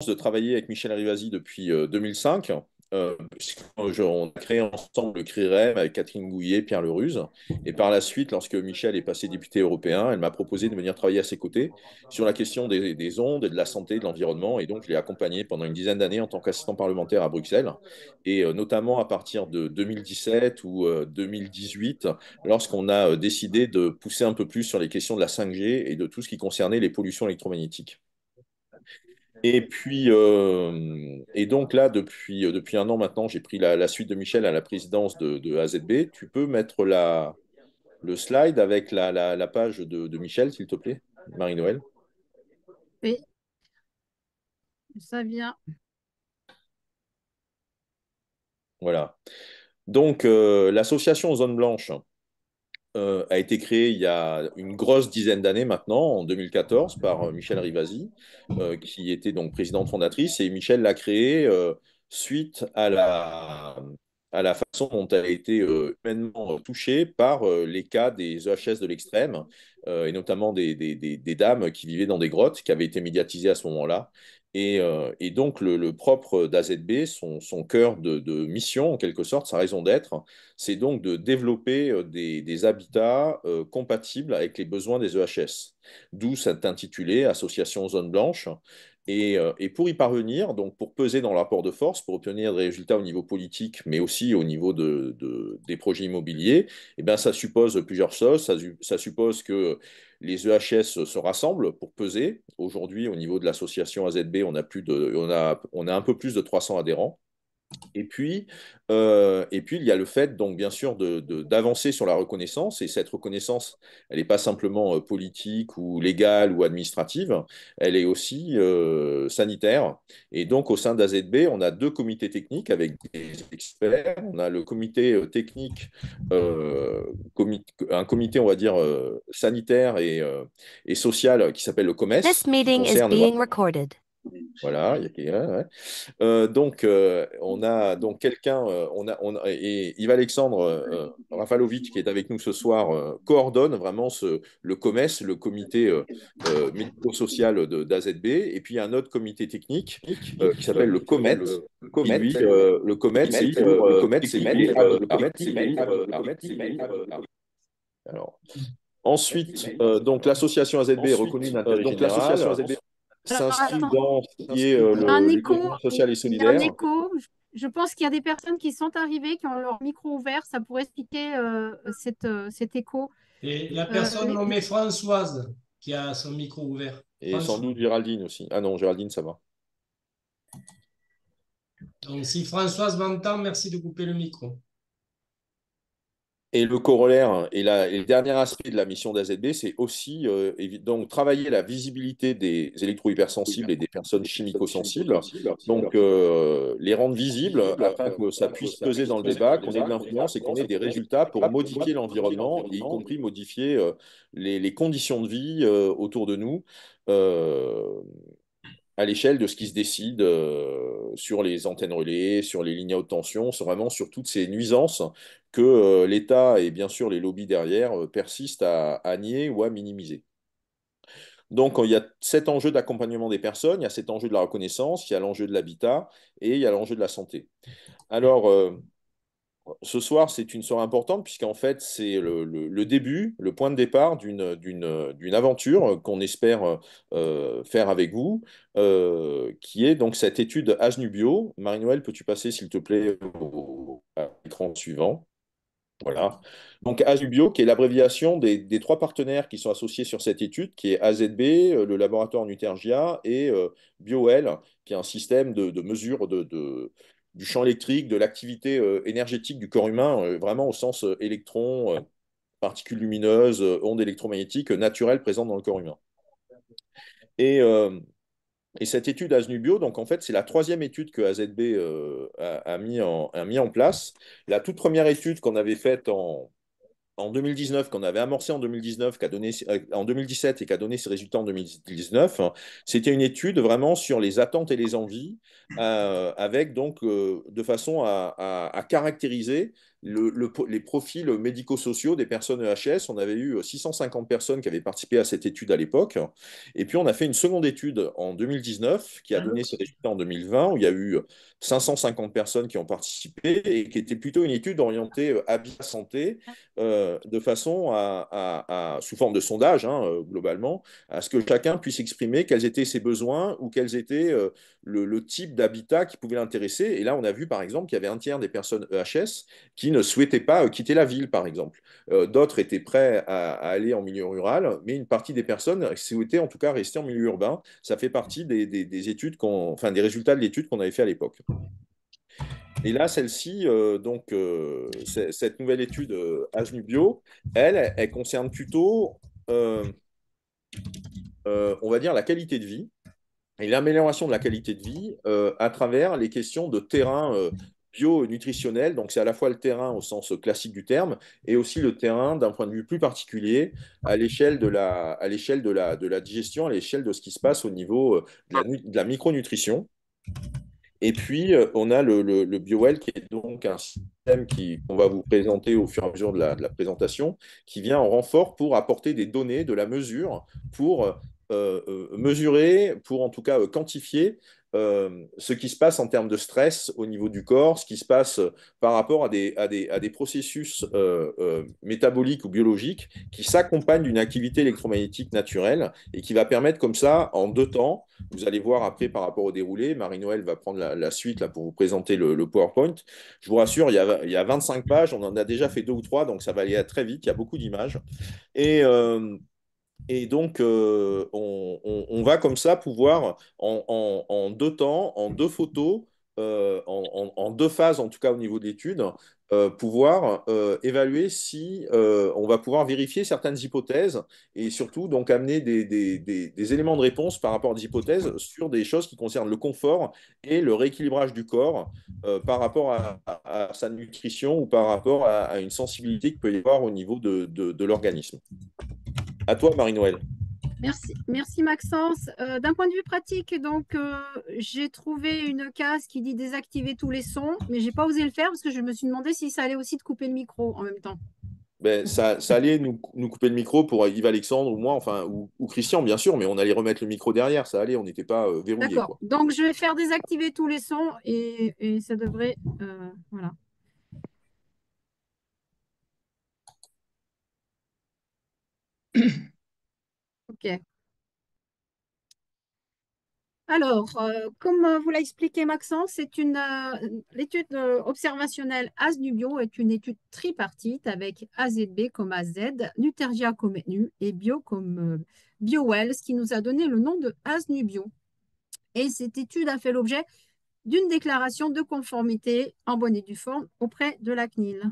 de travailler avec Michel Rivasi depuis 2005. On a créé ensemble le CRIREM avec Catherine Gouillet, Pierre Leruse. Et par la suite, lorsque Michel est passé député européen, elle m'a proposé de venir travailler à ses côtés sur la question des ondes, et de la santé, de l'environnement. Et donc, je l'ai accompagné pendant une dizaine d'années en tant qu'assistant parlementaire à Bruxelles. Et notamment à partir de 2017 ou 2018, lorsqu'on a décidé de pousser un peu plus sur les questions de la 5G et de tout ce qui concernait les pollutions électromagnétiques. Et donc là, depuis un an maintenant, j'ai pris la suite de Michel à la présidence de AZB. Tu peux mettre le slide avec la page de Michel, s'il te plaît, Marie-Noël. Oui, ça vient. Voilà. Donc, l'association Zone Blanche a été créée il y a une grosse dizaine d'années maintenant, en 2014, par Michel Rivasi, qui était donc présidente fondatrice. Et Michel l'a créée suite à la façon dont elle a été humainement touchée par les cas des EHS de l'extrême, et notamment des dames qui vivaient dans des grottes, qui avaient été médiatisées à ce moment-là. Et donc, le propre d'AZB, son cœur de mission, en quelque sorte, sa raison d'être, c'est donc de développer des habitats compatibles avec les besoins des EHS. D'où cet intitulé Association Zone Blanche. Et pour y parvenir, donc pour peser dans le rapport de force, pour obtenir des résultats au niveau politique, mais aussi au niveau des projets immobiliers, eh bien, ça suppose plusieurs choses. Ça suppose que les EHS se rassemblent pour peser. Aujourd'hui, au niveau de l'association AZB, on a un peu plus de 300 adhérents. Et puis, il y a le fait, donc, bien sûr, d'avancer sur la reconnaissance. Et cette reconnaissance, elle n'est pas simplement politique ou légale ou administrative, elle est aussi sanitaire. Et donc, au sein d'AZB, on a deux comités techniques avec des experts. On a le comité technique, un comité, on va dire, sanitaire et social qui s'appelle le This COMES, qui meeting is concerne being recorded. voilà, ouais. Donc, on a donc quelqu'un, et Yves Alexandre Rafalovic, qui est avec nous ce soir, coordonne vraiment le COMES, le comité médico-social d'AZB. Et puis, il y a un autre comité technique qui s'appelle le COMET, qui lui, le COMET, c'est pour les alors, ensuite, donc l'association AZB est reconnue d'intérêt général, Alors, s'inscrit attends, dans ce qui est il y a un écho. l'économie sociale et Il y a un solidaire. écho. Je pense qu'il y a des personnes qui sont arrivées, qui ont leur micro ouvert. Ça pourrait expliquer cet écho. Et la Euh, personne les- nommée Françoise qui a son micro ouvert. Et sans François. doute Géraldine aussi. Ah non, Géraldine, ça va. Donc, si Françoise m'entend, merci de couper le micro. Et le corollaire et le dernier aspect de la mission d'AZB, c'est aussi donc travailler la visibilité des électro-hypersensibles et des personnes chimico-sensibles. Donc, les rendre visibles afin que ça puisse peser dans le débat, qu'on ait de l'influence et qu'on ait des résultats pour modifier l'environnement, et y compris modifier les conditions de vie autour de nous. Euh, à l'échelle de ce qui se décide sur les antennes relais, sur les lignes à haute tension, vraiment sur toutes ces nuisances que l'État et bien sûr les lobbies derrière persistent à nier ou à minimiser. Donc, il y a cet enjeu d'accompagnement des personnes, il y a cet enjeu de la reconnaissance, il y a l'enjeu de l'habitat et il y a l'enjeu de la santé. Alors, ce soir, c'est une soirée importante puisqu'en fait, c'est le début, le point de départ d'une aventure qu'on espère faire avec vous, qui est donc cette étude Asnubio. Marie-Noël, peux-tu passer, s'il te plaît, à l'écran suivant? Voilà. Donc Asnubio, qui est l'abréviation des trois partenaires qui sont associés sur cette étude, qui est AZB, le laboratoire Nutergia, et BioL, qui est un système de mesure du champ électrique, de l'activité énergétique du corps humain, vraiment au sens électrons, particules lumineuses, ondes électromagnétiques naturelles présentes dans le corps humain. Et, euh, et cette étude Asnubio, donc en fait, c'est la troisième étude que AZB a mis en place. La toute première étude qu'on avait faite en 2019, qu'on avait amorcé en 2019, en 2017 et qui a donné ses résultats en 2019, c'était une étude vraiment sur les attentes et les envies, avec donc de façon à caractériser les profils médico-sociaux des personnes EHS. On avait eu 650 personnes qui avaient participé à cette étude à l'époque. Et puis, on a fait une seconde étude en 2019 qui a donné ses résultats en 2020, où il y a eu 550 personnes qui ont participé et qui était plutôt une étude orientée habitat santé, de façon sous forme de sondage, hein, globalement, à ce que chacun puisse exprimer quels étaient ses besoins ou quels étaient le type d'habitat qui pouvait l'intéresser. Et là, on a vu, par exemple, qu'il y avait un tiers des personnes EHS qui ne souhaitaient pas quitter la ville, par exemple. D'autres étaient prêts à aller en milieu rural, mais une partie des personnes souhaitaient en tout cas rester en milieu urbain. Ça fait partie des études enfin, des résultats de l'étude qu'on avait fait à l'époque. Et là, celle-ci, cette nouvelle étude ASNUBio, elle concerne plutôt, on va dire, la qualité de vie et l'amélioration de la qualité de vie à travers les questions de terrain bio-nutritionnel. Donc, c'est à la fois le terrain au sens classique du terme et aussi le terrain d'un point de vue plus particulier à l'échelle de la digestion, à l'échelle de ce qui se passe au niveau de la micronutrition. Et puis, on a le BioWell qui est donc un système qu'on va vous présenter au fur et à mesure de la présentation, qui vient en renfort pour apporter des données, de la mesure, pour mesurer, pour en tout cas quantifier ce qui se passe en termes de stress au niveau du corps, ce qui se passe par rapport à des processus métaboliques ou biologiques qui s'accompagnent d'une activité électromagnétique naturelle et qui va permettre comme ça, en 2 temps, vous allez voir après par rapport au déroulé, Marie-Noël va prendre la suite là, pour vous présenter le PowerPoint. Je vous rassure, il y a 25 pages, on en a déjà fait 2 ou 3, donc ça va aller très vite, il y a beaucoup d'images. Et, donc, on va comme ça pouvoir, en 2 temps, en 2 photos, en 2 phases, en tout cas au niveau de l'étude, pouvoir évaluer si on va pouvoir vérifier certaines hypothèses et surtout donc amener des éléments de réponse par rapport à des hypothèses sur des choses qui concernent le confort et le rééquilibrage du corps par rapport à sa nutrition ou par rapport à une sensibilité qu'il peut y avoir au niveau de l'organisme. À toi, Marie-Noël. Merci Maxence. D'un point de vue pratique, donc j'ai trouvé une case qui dit désactiver tous les sons, mais j'ai pas osé le faire parce que je me suis demandé si ça allait aussi te couper le micro en même temps. Ben, ça allait nous couper le micro pour Yves Alexandre ou moi, enfin, ou Christian, bien sûr, mais on allait remettre le micro derrière, ça allait, on n'était pas verrouillé, D'accord. quoi. Donc je vais faire désactiver tous les sons et ça devrait, voilà. Ok. Alors, comme vous l'a expliqué Maxence, l'étude observationnelle ASNUBio est une étude tripartite avec AZB comme AZ, Nutergia comme NU et Bio comme BioWell, ce qui nous a donné le nom de ASNUBio. Et cette étude a fait l'objet d'une déclaration de conformité en bonne et due forme auprès de la CNIL.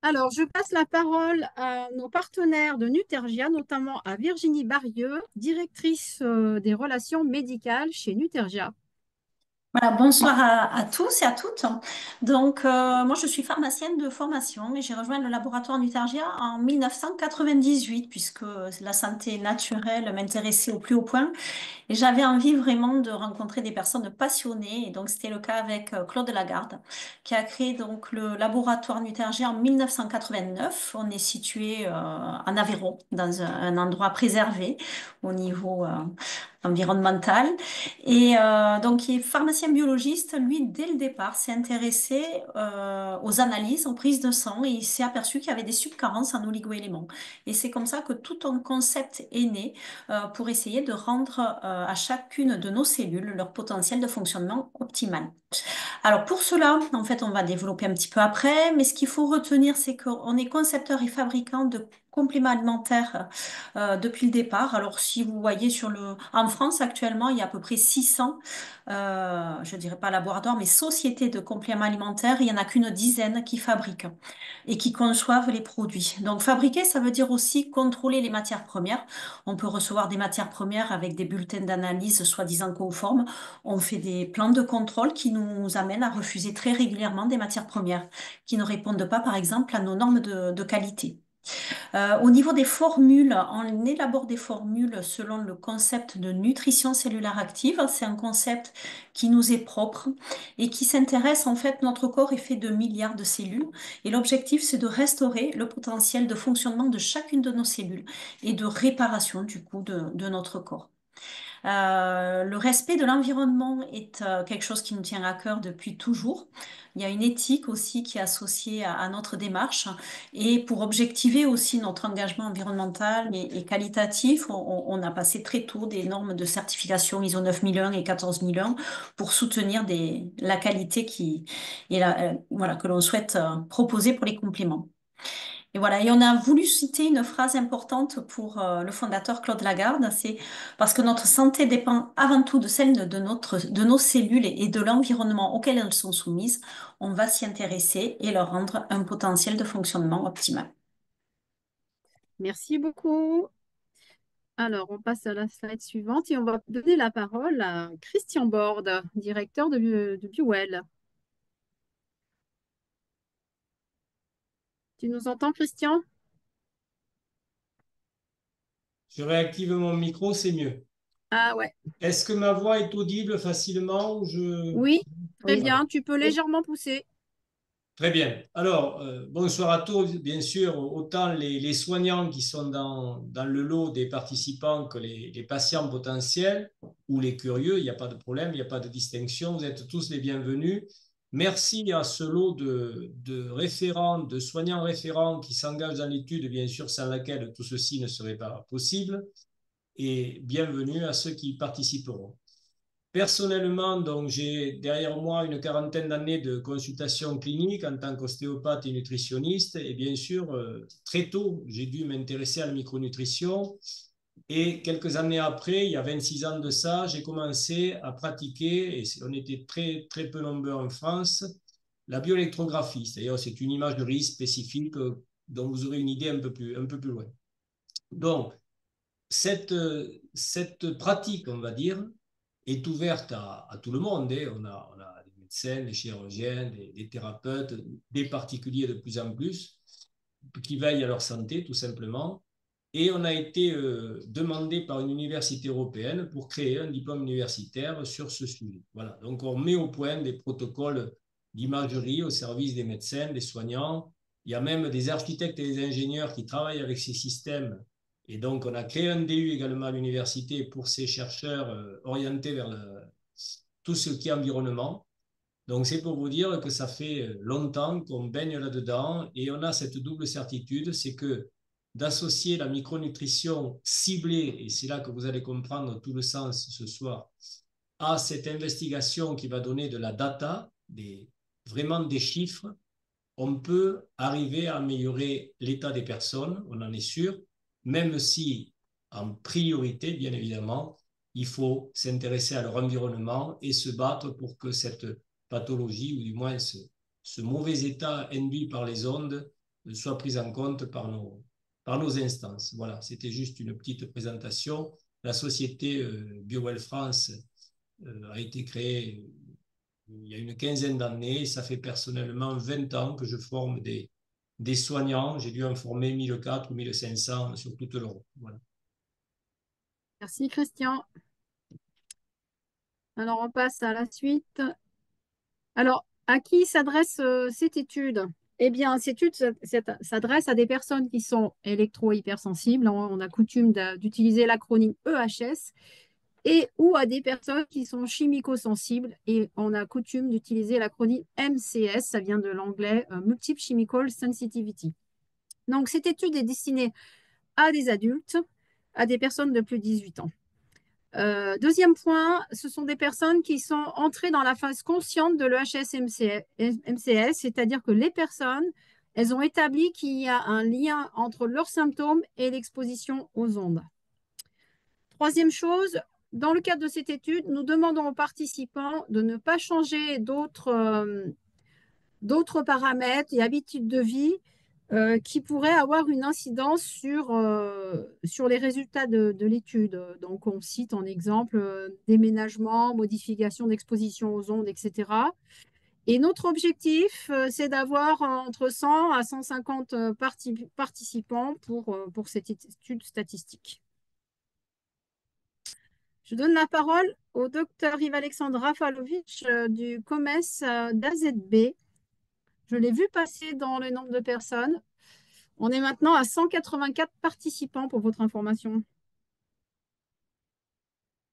Alors, je passe la parole à nos partenaires de Nutergia, notamment à Virginie Barieux, directrice des relations médicales chez Nutergia. Voilà, bonsoir à tous et à toutes. Donc, moi, je suis pharmacienne de formation et j'ai rejoint le laboratoire Nutargia en 1998 puisque la santé naturelle m'intéressait au plus haut point et j'avais envie vraiment de rencontrer des personnes passionnées. Et donc, c'était le cas avec Claude Lagarde qui a créé donc le laboratoire Nutargia en 1989. On est situé en Aveyron, dans un endroit préservé au niveau environnemental. Et donc, il est pharmacien biologiste. Lui, dès le départ, s'est intéressé aux analyses, aux prises de sang, et il s'est aperçu qu'il y avait des subcarences en oligoéléments. Et c'est comme ça que tout un concept est né pour essayer de rendre à chacune de nos cellules leur potentiel de fonctionnement optimal. Alors pour cela, en fait, on va développer un petit peu après, mais ce qu'il faut retenir, c'est qu'on est concepteur et fabricant de compléments alimentaires depuis le départ. Alors si vous voyez en France actuellement, il y a à peu près 600, je dirais pas laboratoires, mais sociétés de compléments alimentaires. Il y en a qu'une dizaine qui fabriquent et qui conçoivent les produits. Donc fabriquer, ça veut dire aussi contrôler les matières premières. On peut recevoir des matières premières avec des bulletins d'analyse soi-disant conformes. On fait des plans de contrôle qui nous amènent à refuser très régulièrement des matières premières qui ne répondent pas, par exemple, à nos normes de qualité. Au niveau des formules, on élabore des formules selon le concept de nutrition cellulaire active. C'est un concept qui nous est propre et qui s'intéresse, en fait, notre corps est fait de milliards de cellules et l'objectif, c'est de restaurer le potentiel de fonctionnement de chacune de nos cellules et de réparation, du coup, de notre corps. Le respect de l'environnement est quelque chose qui nous tient à cœur depuis toujours. Il y a une éthique aussi qui est associée à notre démarche. Et pour objectiver aussi notre engagement environnemental et qualitatif, on a passé très tôt des normes de certification ISO 9001 et 14001 pour soutenir la qualité voilà, que l'on souhaite proposer pour les compléments. Et voilà, et on a voulu citer une phrase importante pour le fondateur Claude Lagarde, c'est parce que notre santé dépend avant tout de celle de nos cellules et de l'environnement auquel elles sont soumises. On va s'y intéresser et leur rendre un potentiel de fonctionnement optimal. Merci beaucoup. Alors, on passe à la slide suivante et on va donner la parole à Christian Borde, directeur de Biowell. Tu nous entends, Christian? Je réactive mon micro, c'est mieux. Ah ouais. Est-ce que ma voix est audible facilement Oui, très Oui. bien. Tu peux légèrement pousser. Très bien. Alors, bonsoir à tous. Bien sûr, autant les soignants qui sont dans le lot des participants que les patients potentiels ou les curieux, il n'y a pas de problème, il n'y a pas de distinction. Vous êtes tous les bienvenus. Merci à ce lot de référents, de soignants référents qui s'engagent dans l'étude, bien sûr, sans laquelle tout ceci ne serait pas possible. Et bienvenue à ceux qui y participeront. Personnellement, donc, j'ai derrière moi une quarantaine d'années de consultation clinique en tant qu'ostéopathe et nutritionniste. Et bien sûr, très tôt, j'ai dû m'intéresser à la micronutrition. Et quelques années après, il y a 26 ans de ça, j'ai commencé à pratiquer, et on était très, très peu nombreux en France, la bioélectrographie. C'est-à-dire, c'est une imagerie spécifique dont vous aurez une idée un peu plus loin. Donc, cette pratique, on va dire, est ouverte à tout le monde. On a des médecins, des chirurgiens, des thérapeutes, des particuliers de plus en plus, qui veillent à leur santé, tout simplement. Et on a été demandé par une université européenne pour créer un diplôme universitaire sur ce sujet. Voilà. Donc, on met au point des protocoles d'imagerie au service des médecins, des soignants. Il y a même des architectes et des ingénieurs qui travaillent avec ces systèmes. Et donc, on a créé un DU également à l'université pour ces chercheurs orientés vers tout ce qui est environnement. Donc, c'est pour vous dire que ça fait longtemps qu'on baigne là-dedans et on a cette double certitude, c'est que d'associer la micronutrition ciblée, et c'est là que vous allez comprendre tout le sens ce soir, à cette investigation qui va donner de la data, vraiment des chiffres, on peut arriver à améliorer l'état des personnes, on en est sûr, même si en priorité, bien évidemment, il faut s'intéresser à leur environnement et se battre pour que cette pathologie, ou du moins ce mauvais état induit par les ondes, soit pris en compte par nos instances. Voilà, c'était juste une petite présentation. La société BioWell France a été créée il y a une quinzaine d'années. Ça fait personnellement 20 ans que je forme des soignants. J'ai dû en former 1400 ou 1500 sur toute l'Europe. Voilà. Merci, Christian. Alors, on passe à la suite. Alors, à qui s'adresse cette étude? Eh bien, cette étude s'adresse à des personnes qui sont électro-hypersensibles. On a coutume d'utiliser l'acronyme EHS et ou à des personnes qui sont chimico-sensibles et on a coutume d'utiliser l'acronyme MCS, ça vient de l'anglais Multiple Chemical Sensitivity. Donc, cette étude est destinée à des adultes, à des personnes de plus de 18 ans. Deuxième point, ce sont des personnes qui sont entrées dans la phase consciente de l'EHS-MCS, c'est-à-dire que les personnes, elles ont établi qu'il y a un lien entre leurs symptômes et l'exposition aux ondes. Troisième chose, dans le cadre de cette étude, nous demandons aux participants de ne pas changer d'autres paramètres et habitudes de vie qui pourraient avoir une incidence sur les résultats de l'étude. Donc, on cite en exemple déménagement, modification d'exposition aux ondes, etc. Et notre objectif, c'est d'avoir entre 100 à 150 participants pour cette étude statistique. Je donne la parole au docteur Yves-Alexandre Rafalovic du COMES d'AZB. Je l'ai vu passer dans le nombre de personnes. On est maintenant à 184 participants pour votre information.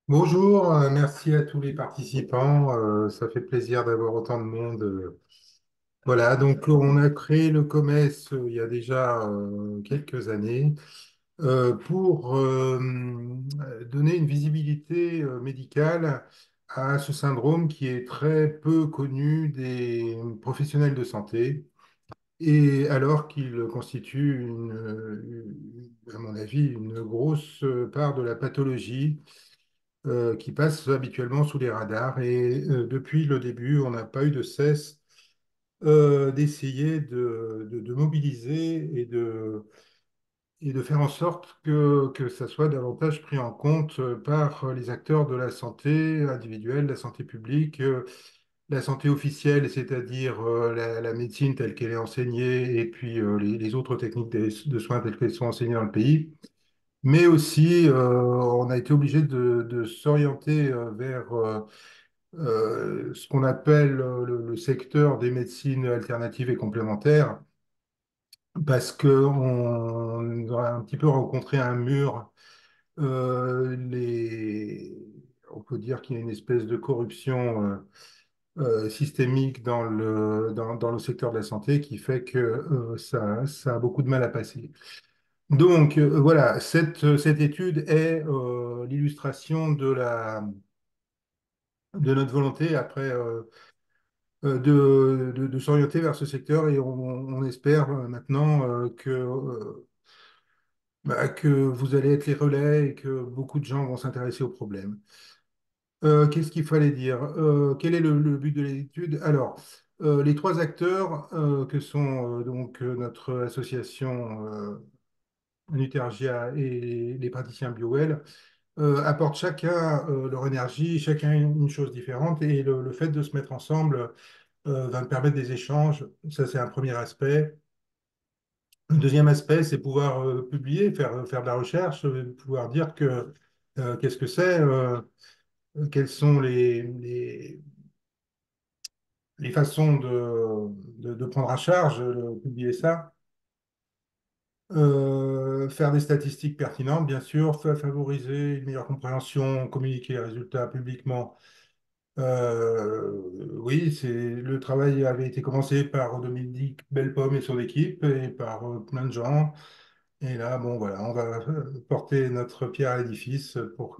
Bonjour, merci à tous les participants. Ça fait plaisir d'avoir autant de monde. Voilà, donc on a créé le COMES il y a déjà quelques années pour donner une visibilité médicale à ce syndrome qui est très peu connu des professionnels de santé. Et alors qu'il constitue, à mon avis, une grosse part de la pathologie qui passe habituellement sous les radars. Et depuis le début, on n'a pas eu de cesse d'essayer de mobiliser et de faire en sorte que ça soit davantage pris en compte par les acteurs de la santé individuelle, la santé publique, la santé officielle, c'est-à-dire la médecine telle qu'elle est enseignée, et puis les autres techniques de soins telles qu'elles sont enseignées dans le pays. Mais aussi, on a été obligé de s'orienter vers ce qu'on appelle le secteur des médecines alternatives et complémentaires, parce qu'on a un petit peu rencontré un mur. On peut dire qu'il y a une espèce de corruption systémique dans le secteur de la santé qui fait que ça a beaucoup de mal à passer. Donc voilà, cette étude est l'illustration de notre volonté après de s'orienter vers ce secteur et on espère maintenant que vous allez être les relais et que beaucoup de gens vont s'intéresser au problème. Qu'est-ce qu'il fallait dire? Quel est le but de l'étude? Alors, les trois acteurs que sont donc notre association Nutergia et les praticiens BioWell apportent chacun leur énergie, chacun une chose différente et le fait de se mettre ensemble va me permettre des échanges. Ça, c'est un premier aspect. Le deuxième aspect, c'est pouvoir publier, faire de la recherche, pouvoir dire qu'est-ce que c'est, quelles sont les façons de prendre en charge, publier ça. Faire des statistiques pertinentes, bien sûr, favoriser une meilleure compréhension, communiquer les résultats publiquement. Oui, le travail avait été commencé par Dominique Bellepomme et son équipe et par plein de gens. Et là, bon, voilà, on va porter notre pierre à l'édifice pour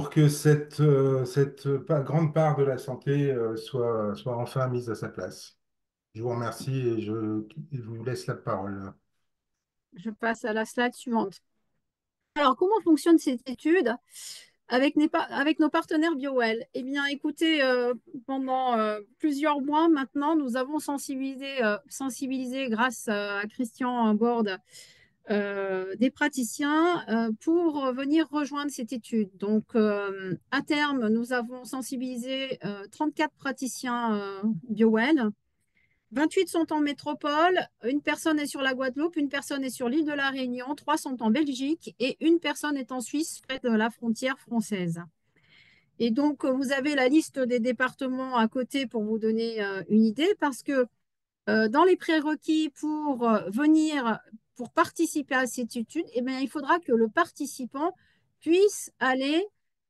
que cette grande part de la santé soit enfin mise à sa place. Je vous remercie et je vous laisse la parole. Je passe à la slide suivante. Alors, comment fonctionne cette étude avec nos partenaires BioWell? Eh bien, écoutez, pendant plusieurs mois maintenant, nous avons sensibilisé grâce à Christian Borde des praticiens pour venir rejoindre cette étude. Donc, à terme, nous avons sensibilisé 34 praticiens BioWell. 28 sont en métropole, une personne est sur la Guadeloupe, une personne est sur l'île de la Réunion, 3 sont en Belgique et une personne est en Suisse, près de la frontière française. Et donc, vous avez la liste des départements à côté pour vous donner une idée, parce que dans les prérequis pour venir, pour participer à cette étude, eh bien, il faudra que le participant puisse aller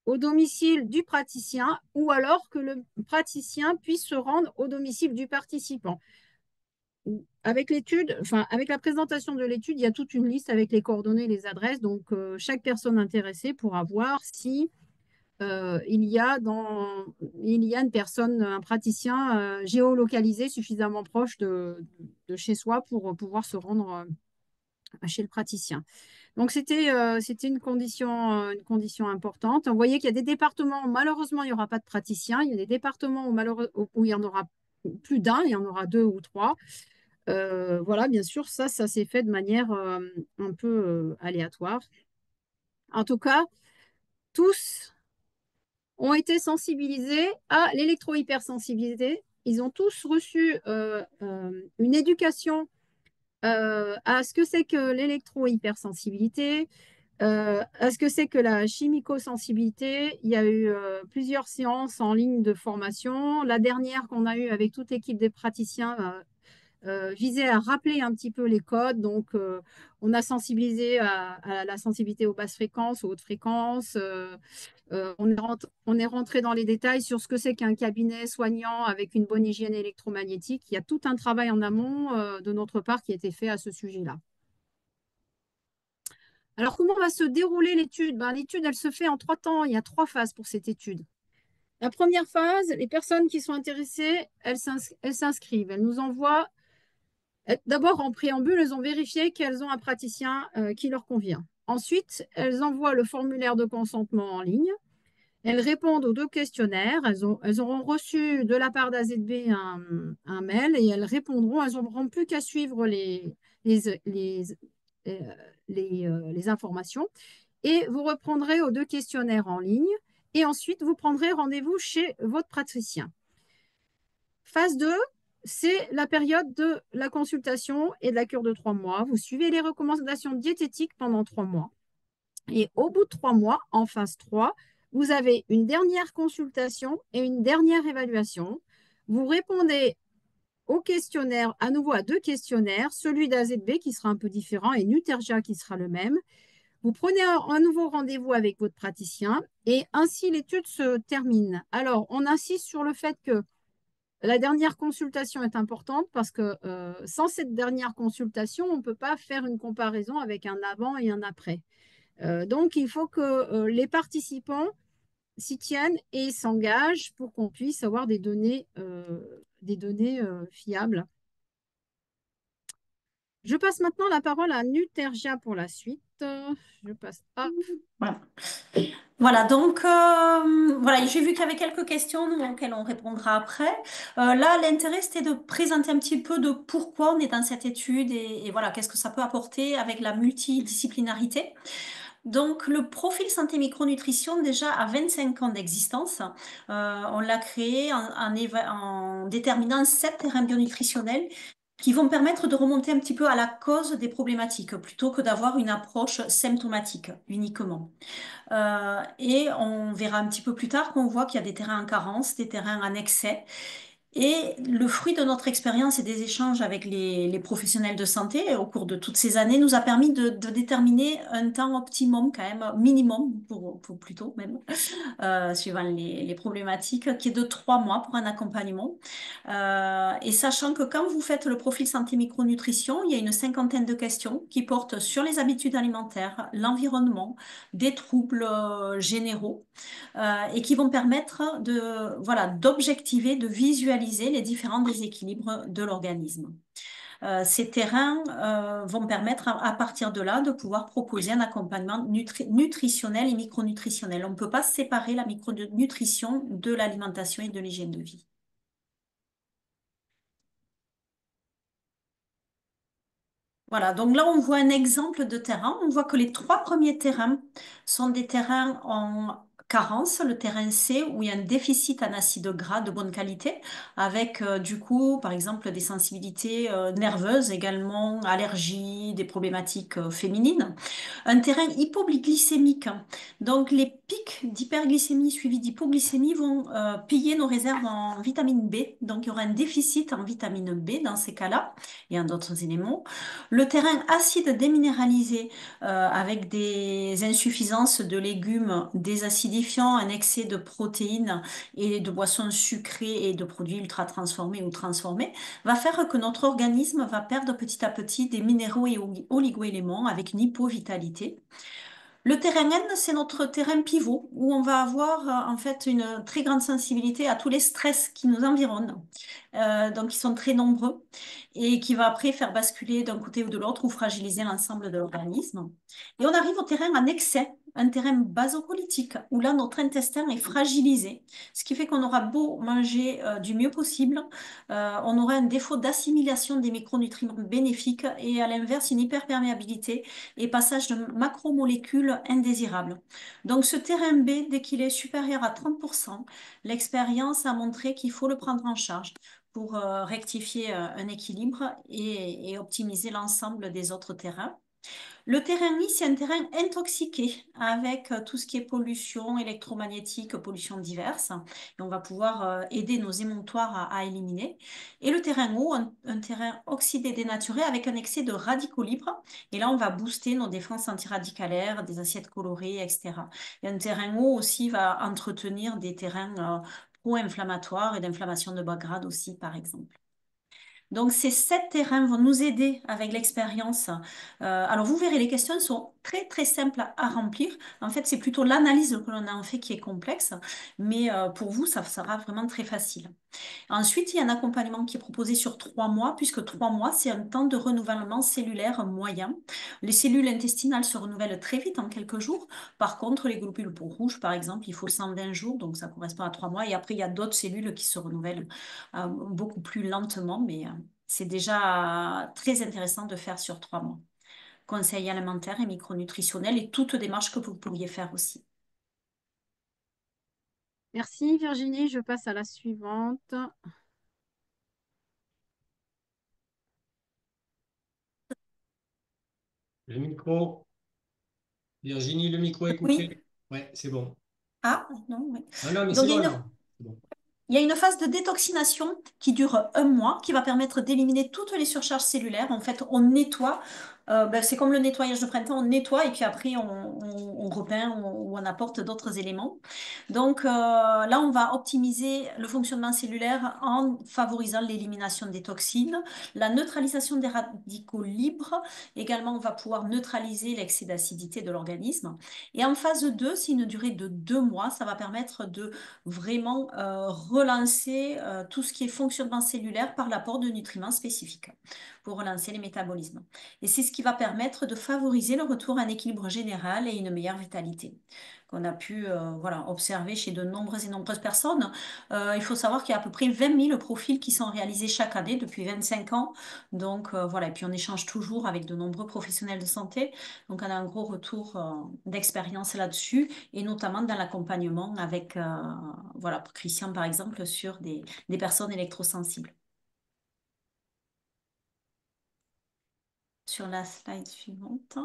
au domicile du praticien ou alors que le praticien puisse se rendre au domicile du participant. Avec l'étude, enfin, avec la présentation de l'étude, il y a toute une liste avec les coordonnées, les adresses. Donc, chaque personne intéressée pourra voir si il y a une personne, un praticien géolocalisé suffisamment proche de chez soi pour pouvoir se rendre chez le praticien. Donc, c'était une condition importante. Vous voyez qu'il y a des départements où malheureusement, il n'y aura pas de praticien. Il y a des départements où il y en aura plus d'un, il y en aura deux ou trois. Voilà, bien sûr, ça s'est fait de manière un peu aléatoire. En tout cas, tous ont été sensibilisés à l'électrohypersensibilité. Ils ont tous reçu une éducation à ce que c'est que l'électrohypersensibilité, à ce que c'est que la chimico-sensibilité. Il y a eu plusieurs séances en ligne de formation. La dernière qu'on a eue avec toute l'équipe des praticiens visait à rappeler un petit peu les codes. Donc, on a sensibilisé à la sensibilité aux basses fréquences, aux hautes fréquences. On est rentré dans les détails sur ce que c'est qu'un cabinet soignant avec une bonne hygiène électromagnétique. Il y a tout un travail en amont de notre part qui a été fait à ce sujet-là. Alors, comment va se dérouler l'étude? L'étude, elle se fait en 3 temps. Il y a 3 phases pour cette étude. La première phase, les personnes qui sont intéressées, elles s'inscrivent. Elles nous envoient, d'abord en préambule, elles ont vérifié qu'elles ont un praticien qui leur convient. Ensuite, elles envoient le formulaire de consentement en ligne. Elles répondent aux 2 questionnaires. Elles auront reçu de la part d'AZB un mail et elles répondront. Elles n'auront plus qu'à suivre les informations. Et vous reprendrez aux 2 questionnaires en ligne. Et ensuite, vous prendrez rendez-vous chez votre praticien. Phase 2, c'est la période de la consultation et de la cure de 3 mois. Vous suivez les recommandations diététiques pendant 3 mois. Et au bout de 3 mois, en phase 3, vous avez une dernière consultation et une dernière évaluation. Vous répondez au questionnaire, à nouveau à 2 questionnaires, celui d'AZB qui sera un peu différent et Nutergia qui sera le même. Vous prenez un nouveau rendez-vous avec votre praticien et ainsi l'étude se termine. Alors, on insiste sur le fait que la dernière consultation est importante parce que sans cette dernière consultation, on ne peut pas faire une comparaison avec un avant et un après. Donc, il faut que les participants s'y tiennent et s'engagent pour qu'on puisse avoir des données fiables. Je passe maintenant la parole à Nutergia pour la suite. Je passe. Hop. Voilà. Voilà, donc voilà, j'ai vu qu'il y avait quelques questions auxquelles on répondra après. Là, l'intérêt, c'était de présenter un petit peu de pourquoi on est dans cette étude et voilà, qu'est-ce que ça peut apporter avec la multidisciplinarité. Donc, le profil santé micronutrition, déjà, a 25 ans d'existence. On l'a créé en déterminant 7 terrains bionutritionnels qui vont permettre de remonter un petit peu à la cause des problématiques plutôt que d'avoir une approche symptomatique uniquement. Et on verra un petit peu plus tard qu'on voit qu'il y a des terrains en carence, des terrains en excès. Et le fruit de notre expérience et des échanges avec les professionnels de santé au cours de toutes ces années nous a permis de déterminer un temps optimum, quand même, minimum, pour plutôt même, suivant les problématiques, qui est de 3 mois pour un accompagnement. Et sachant que quand vous faites le profil santé micronutrition, il y a une 50aine de questions qui portent sur les habitudes alimentaires, l'environnement, des troubles généraux et qui vont permettre voilà, d'objectiver, de visualiser les différents déséquilibres de l'organisme. Ces terrains vont permettre à partir de là de pouvoir proposer un accompagnement nutritionnel et micronutritionnel. On ne peut pas séparer la micronutrition de l'alimentation et de l'hygiène de vie. Voilà, donc là on voit un exemple de terrain. On voit que les 3 premiers terrains sont des terrains en carence, le terrain C où il y a un déficit en acides gras de bonne qualité, avec du coup par exemple des sensibilités nerveuses également, allergies, des problématiques féminines. Un terrain hypoglycémique, donc les pics d'hyperglycémie suivis d'hypoglycémie vont piller nos réserves en vitamine B, donc il y aura un déficit en vitamine B dans ces cas-là et en d'autres éléments. Le terrain acide déminéralisé avec des insuffisances de légumes désacidifiants, un excès de protéines et de boissons sucrées et de produits ultra transformés ou transformés va faire que notre organisme va perdre petit à petit des minéraux et oligoéléments avec une hypovitalité. Le terrain N, c'est notre terrain pivot où on va avoir en fait une très grande sensibilité à tous les stress qui nous environnent, donc ils sont très nombreux et qui va après faire basculer d'un côté ou de l'autre ou fragiliser l'ensemble de l'organisme. Et on arrive au terrain en excès un terrain basopolitique, où là, notre intestin est fragilisé, ce qui fait qu'on aura beau manger du mieux possible, on aura un défaut d'assimilation des micronutriments bénéfiques et à l'inverse, une hyperperméabilité et passage de macromolécules indésirables. Donc ce terrain B, dès qu'il est supérieur à 30%, l'expérience a montré qu'il faut le prendre en charge pour rectifier un équilibre et optimiser l'ensemble des autres terrains. Le terrain I, c'est un terrain intoxiqué avec tout ce qui est pollution électromagnétique, pollution diverse. Et on va pouvoir aider nos émonctoires à éliminer. Et le terrain O, un terrain oxydé dénaturé avec un excès de radicaux libres. Et là, on va booster nos défenses antiradicalaires, des assiettes colorées, etc. Et un terrain O aussi va entretenir des terrains pro-inflammatoires et d'inflammation de bas grade aussi, par exemple. Donc, ces 7 terrains vont nous aider avec l'expérience. Alors, vous verrez, les questions sont très, très simples à remplir. En fait, c'est plutôt l'analyse que l'on a en fait qui est complexe, mais pour vous, ça sera vraiment très facile. Ensuite, il y a un accompagnement qui est proposé sur 3 mois, puisque 3 mois, c'est un temps de renouvellement cellulaire moyen. Les cellules intestinales se renouvellent très vite, en quelques jours. Par contre, les globules rouges, par exemple, il faut 120 jours, donc ça correspond à 3 mois. Et après, il y a d'autres cellules qui se renouvellent beaucoup plus lentement, mais c'est déjà très intéressant de faire sur 3 mois. Conseils alimentaires et micronutritionnels et toute démarche que vous pourriez faire aussi. Merci Virginie, je passe à la suivante. Le micro. Virginie, le micro est coupé. Oui. Ouais, c'est bon. Ah, non, oui. Non, non, mais Donc, c'est il y a bon, une non. C'est bon. Il y a une phase de détoxination qui dure un mois, qui va permettre d'éliminer toutes les surcharges cellulaires. En fait, on nettoie. C'est comme le nettoyage de printemps, on nettoie et puis après on repeint ou on apporte d'autres éléments. Donc là, on va optimiser le fonctionnement cellulaire en favorisant l'élimination des toxines, la neutralisation des radicaux libres. Également, on va pouvoir neutraliser l'excès d'acidité de l'organisme. Et en phase 2, c'est une durée de 2 mois. Ça va permettre de vraiment relancer tout ce qui est fonctionnement cellulaire par l'apport de nutriments spécifiques pour relancer les métabolismes. Et c'est ce qui va permettre de favoriser le retour à un équilibre général et une meilleure vitalité qu'on a pu observer chez de nombreuses et nombreuses personnes. Il faut savoir qu'il y a à peu près 20 000 profils qui sont réalisés chaque année depuis 25 ans. Donc voilà, et puis on échange toujours avec de nombreux professionnels de santé. Donc on a un gros retour d'expérience là-dessus et notamment dans l'accompagnement avec, pour Christian par exemple, sur des personnes électrosensibles. Sur la slide suivante.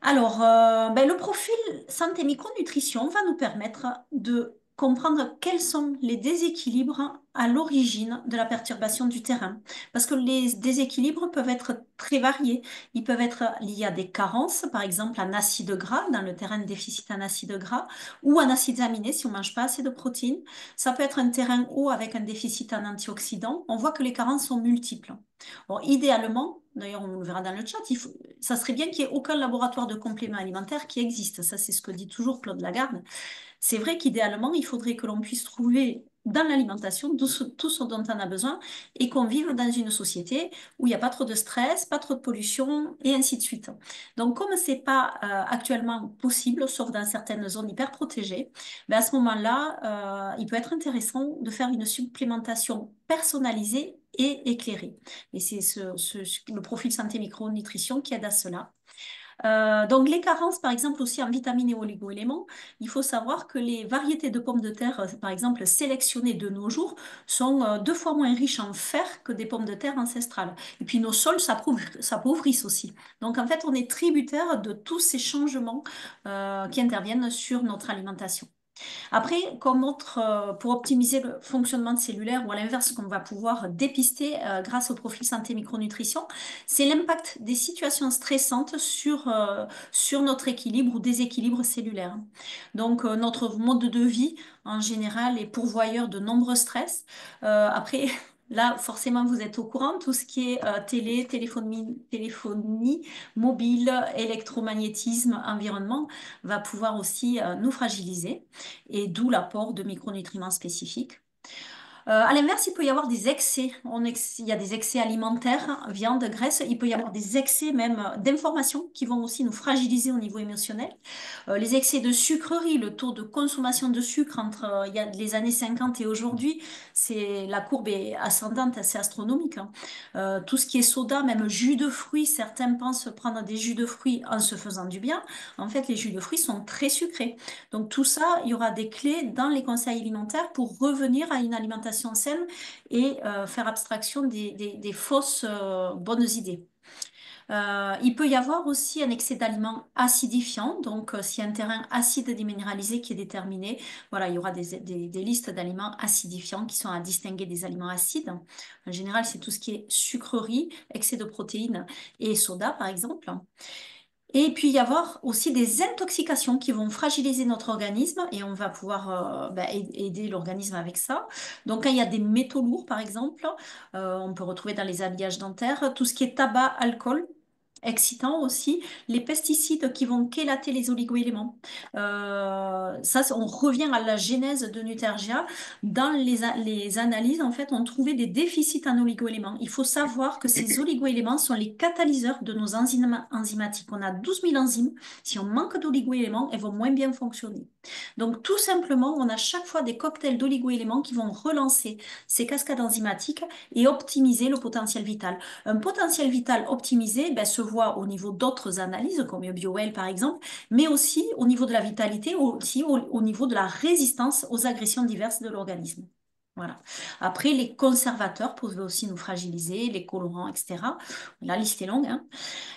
Alors, le profil santé micronutrition va nous permettre de comprendre quels sont les déséquilibres à l'origine de la perturbation du terrain. Parce que les déséquilibres peuvent être très variés. Ils peuvent être liés à des carences, par exemple en acides gras, dans le terrain de déficit en acides gras, ou en acides aminés si on ne mange pas assez de protéines. Ça peut être un terrain haut avec un déficit en antioxydants. On voit que les carences sont multiples. Bon, idéalement, d'ailleurs on le verra dans le chat, ça serait bien qu'il n'y ait aucun laboratoire de compléments alimentaires qui existe. Ça, c'est ce que dit toujours Claude Lagarde. C'est vrai qu'idéalement, il faudrait que l'on puisse trouver dans l'alimentation tout ce dont on a besoin et qu'on vive dans une société où il n'y a pas trop de stress, pas trop de pollution et ainsi de suite. Donc, comme ce n'est pas actuellement possible, sauf dans certaines zones hyper protégées, à ce moment-là, il peut être intéressant de faire une supplémentation personnalisée et éclairée. Et c'est le profil santé micronutrition qui aide à cela. Donc les carences, par exemple, aussi en vitamines et oligo-éléments, il faut savoir que les variétés de pommes de terre, par exemple, sélectionnées de nos jours, sont 2 fois moins riches en fer que des pommes de terre ancestrales. Et puis nos sols s'appauvrissent aussi. Donc en fait, on est tributaire de tous ces changements qui interviennent sur notre alimentation. Après, pour optimiser le fonctionnement cellulaire ou à l'inverse, qu'on va pouvoir dépister grâce au profil santé micronutrition, c'est l'impact des situations stressantes sur notre équilibre ou déséquilibre cellulaire. Donc, notre mode de vie, en général, est pourvoyeur de nombreux stress. Après, là, forcément, vous êtes au courant, tout ce qui est téléphonie, mobile, électromagnétisme, environnement, va pouvoir aussi nous fragiliser et d'où l'apport de micronutriments spécifiques. À l'inverse, il peut y avoir des excès. Il y a des excès alimentaires, viande, graisse. Il peut y avoir des excès même d'informations qui vont aussi nous fragiliser au niveau émotionnel. Les excès de sucrerie, le taux de consommation de sucre entre il y a les années 50 et aujourd'hui, la courbe est ascendante, assez astronomique, hein. Tout ce qui est soda, même jus de fruits, certains pensent prendre des jus de fruits en se faisant du bien. En fait, les jus de fruits sont très sucrés. Donc tout ça, il y aura des clés dans les conseils alimentaires pour revenir à une alimentation saine et faire abstraction des fausses bonnes idées. Il peut y avoir aussi un excès d'aliments acidifiants. Donc, s'il y a un terrain acide déminéralisé qui est déterminé, voilà, il y aura des listes d'aliments acidifiants qui sont à distinguer des aliments acides. En général, c'est tout ce qui est sucrerie, excès de protéines et soda, par exemple. Et puis, il y avoir aussi des intoxications qui vont fragiliser notre organisme et on va pouvoir aider l'organisme avec ça. Donc, quand il y a des métaux lourds, par exemple, on peut retrouver dans les habillages dentaires tout ce qui est tabac, alcool. Excitant aussi, les pesticides qui vont chélater les oligoéléments. On revient à la genèse de Nutergia. Dans les analyses, en fait, on trouvait des déficits en oligoéléments. Il faut savoir que ces oligoéléments sont les catalyseurs de nos enzymes enzymatiques. On a 12 000 enzymes. Si on manque d'oligoéléments, elles vont moins bien fonctionner. Donc, tout simplement, on a chaque fois des cocktails d'oligoéléments qui vont relancer ces cascades enzymatiques et optimiser le potentiel vital. Un potentiel vital optimisé se voit au niveau d'autres analyses, comme BioWell par exemple, mais aussi au niveau de la vitalité, aussi au niveau de la résistance aux agressions diverses de l'organisme. Voilà. Après, les conservateurs peuvent aussi nous fragiliser, les colorants, etc. La liste est longue, hein.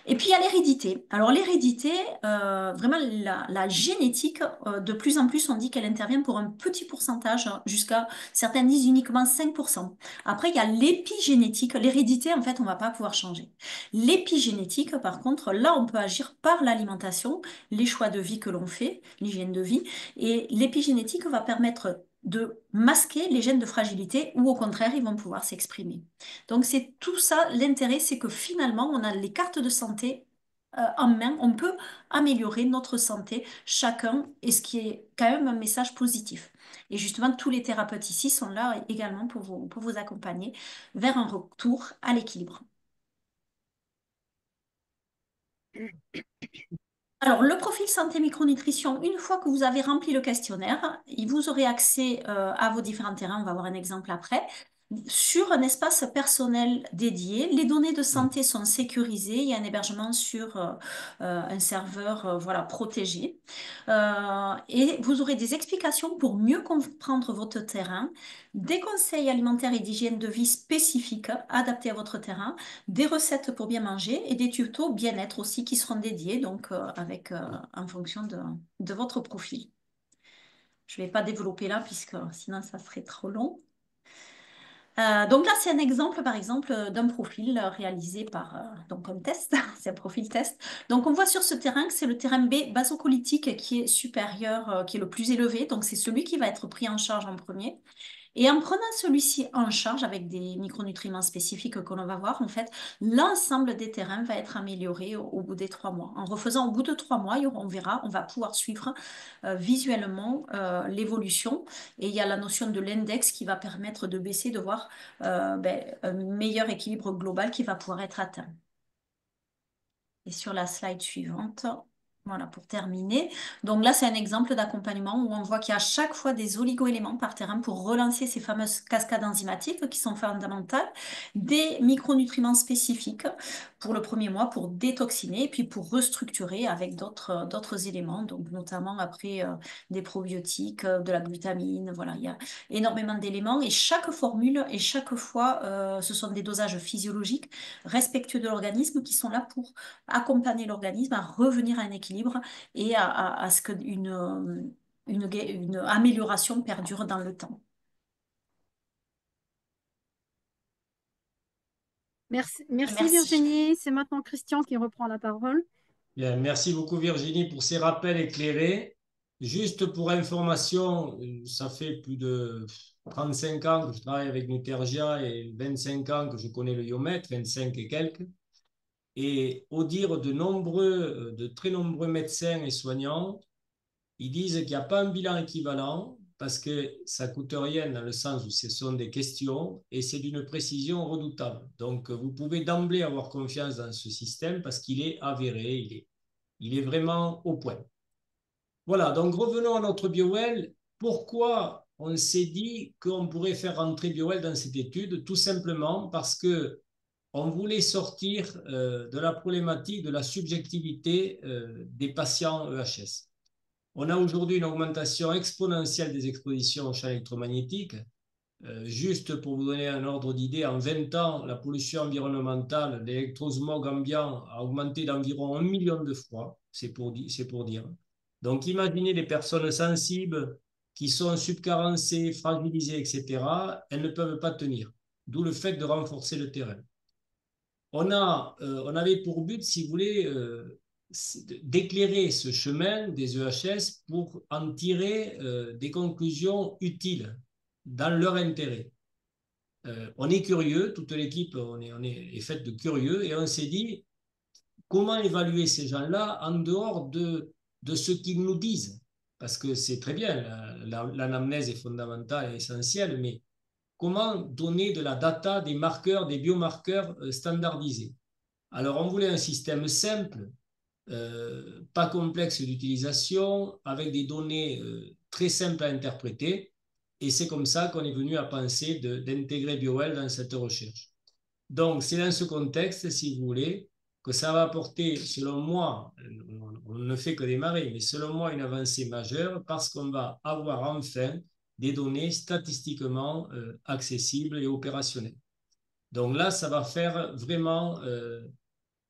Et puis il y a l'hérédité. Alors l'hérédité, vraiment la génétique, de plus en plus on dit qu'elle intervient pour un petit pourcentage, hein, jusqu'à certains disent uniquement 5%. Après il y a l'épigénétique. L'hérédité, en fait, on ne va pas pouvoir changer. L'épigénétique, par contre, là on peut agir par l'alimentation, les choix de vie que l'on fait, l'hygiène de vie. Et l'épigénétique va permettre de masquer les gènes de fragilité ou au contraire, ils vont pouvoir s'exprimer. Donc c'est tout ça, l'intérêt, c'est que finalement, on a les cartes de santé en main, on peut améliorer notre santé chacun, et ce qui est quand même un message positif. Et justement, tous les thérapeutes ici sont là également pour vous accompagner vers un retour à l'équilibre. Alors, le profil santé micronutrition, une fois que vous avez rempli le questionnaire, vous aurez accès à vos différents terrains. On va voir un exemple après. Sur un espace personnel dédié, les données de santé sont sécurisées. Il y a un hébergement sur un serveur voilà, protégé. Et vous aurez des explications pour mieux comprendre votre terrain, des conseils alimentaires et d'hygiène de vie spécifiques adaptés à votre terrain, des recettes pour bien manger et des tutos bien-être aussi qui seront dédiés donc en fonction de votre profil. Je ne vais pas développer là puisque sinon ça serait trop long. Donc là, c'est un exemple, par exemple, d'un profil réalisé par donc un test, c'est un profil test. Donc on voit sur ce terrain que c'est le terrain B basocolytique qui est supérieur, qui est le plus élevé. Donc c'est celui qui va être pris en charge en premier. Et en prenant celui-ci en charge avec des micronutriments spécifiques que l'on va voir, en fait, l'ensemble des terrains va être amélioré au bout des 3 mois. En refaisant au bout de 3 mois, on verra, on va pouvoir suivre visuellement l'évolution. Et il y a la notion de l'index qui va permettre de baisser, de voir un meilleur équilibre global qui va pouvoir être atteint. Et sur la slide suivante, voilà, pour terminer. Donc là, c'est un exemple d'accompagnement où on voit qu'il y a à chaque fois des oligoéléments par terrain pour relancer ces fameuses cascades enzymatiques qui sont fondamentales, des micronutriments spécifiques pour le premier mois pour détoxiner et puis pour restructurer avec d'autres éléments, donc notamment après des probiotiques, de la glutamine, voilà, il y a énormément d'éléments et chaque formule et chaque fois, ce sont des dosages physiologiques respectueux de l'organisme qui sont là pour accompagner l'organisme à revenir à un équilibre et à ce qu'une une amélioration perdure dans le temps. Merci Merci. Virginie. C'est maintenant Christian qui reprend la parole. Bien, merci beaucoup Virginie pour ces rappels éclairés. Juste pour information, ça fait plus de 35 ans que je travaille avec Nutergia et 25 ans que je connais le Iomètre, 25 et quelques. Et au dire de très nombreux médecins et soignants, ils disent qu'il n'y a pas un bilan équivalent parce que ça ne coûte rien dans le sens où ce sont des questions et c'est d'une précision redoutable. Donc, vous pouvez d'emblée avoir confiance dans ce système parce qu'il est avéré, il est vraiment au point. Voilà, donc revenons à notre BioWell. Pourquoi on s'est dit qu'on pourrait faire rentrer BioWell dans cette étude? Tout simplement parce que on voulait sortir de la problématique de la subjectivité des patients EHS. On a aujourd'hui une augmentation exponentielle des expositions aux champs électromagnétiques. Juste pour vous donner un ordre d'idée, en 20 ans, la pollution environnementale, l'électrosmog ambiant a augmenté d'environ 1 million de fois, c'est pour dire. Donc imaginez les personnes sensibles qui sont subcarencées, fragilisées, etc., elles ne peuvent pas tenir, d'où le fait de renforcer le terrain. On avait pour but, si vous voulez, d'éclairer ce chemin des EHS pour en tirer des conclusions utiles dans leur intérêt. On est curieux, toute l'équipe est faite de curieux, et on s'est dit comment évaluer ces gens-là en dehors de ce qu'ils nous disent. Parce que c'est très bien, l'anamnèse est fondamentale et essentielle, mais comment donner de la data, des marqueurs, des biomarqueurs standardisés. Alors, on voulait un système simple, pas complexe d'utilisation, avec des données très simples à interpréter. Et c'est comme ça qu'on est venu à penser d'intégrer BioWell dans cette recherche. Donc, c'est dans ce contexte, si vous voulez, que ça va apporter, selon moi, on ne fait que démarrer, mais selon moi, une avancée majeure parce qu'on va avoir enfin des données statistiquement accessibles et opérationnelles. Donc là, ça va faire vraiment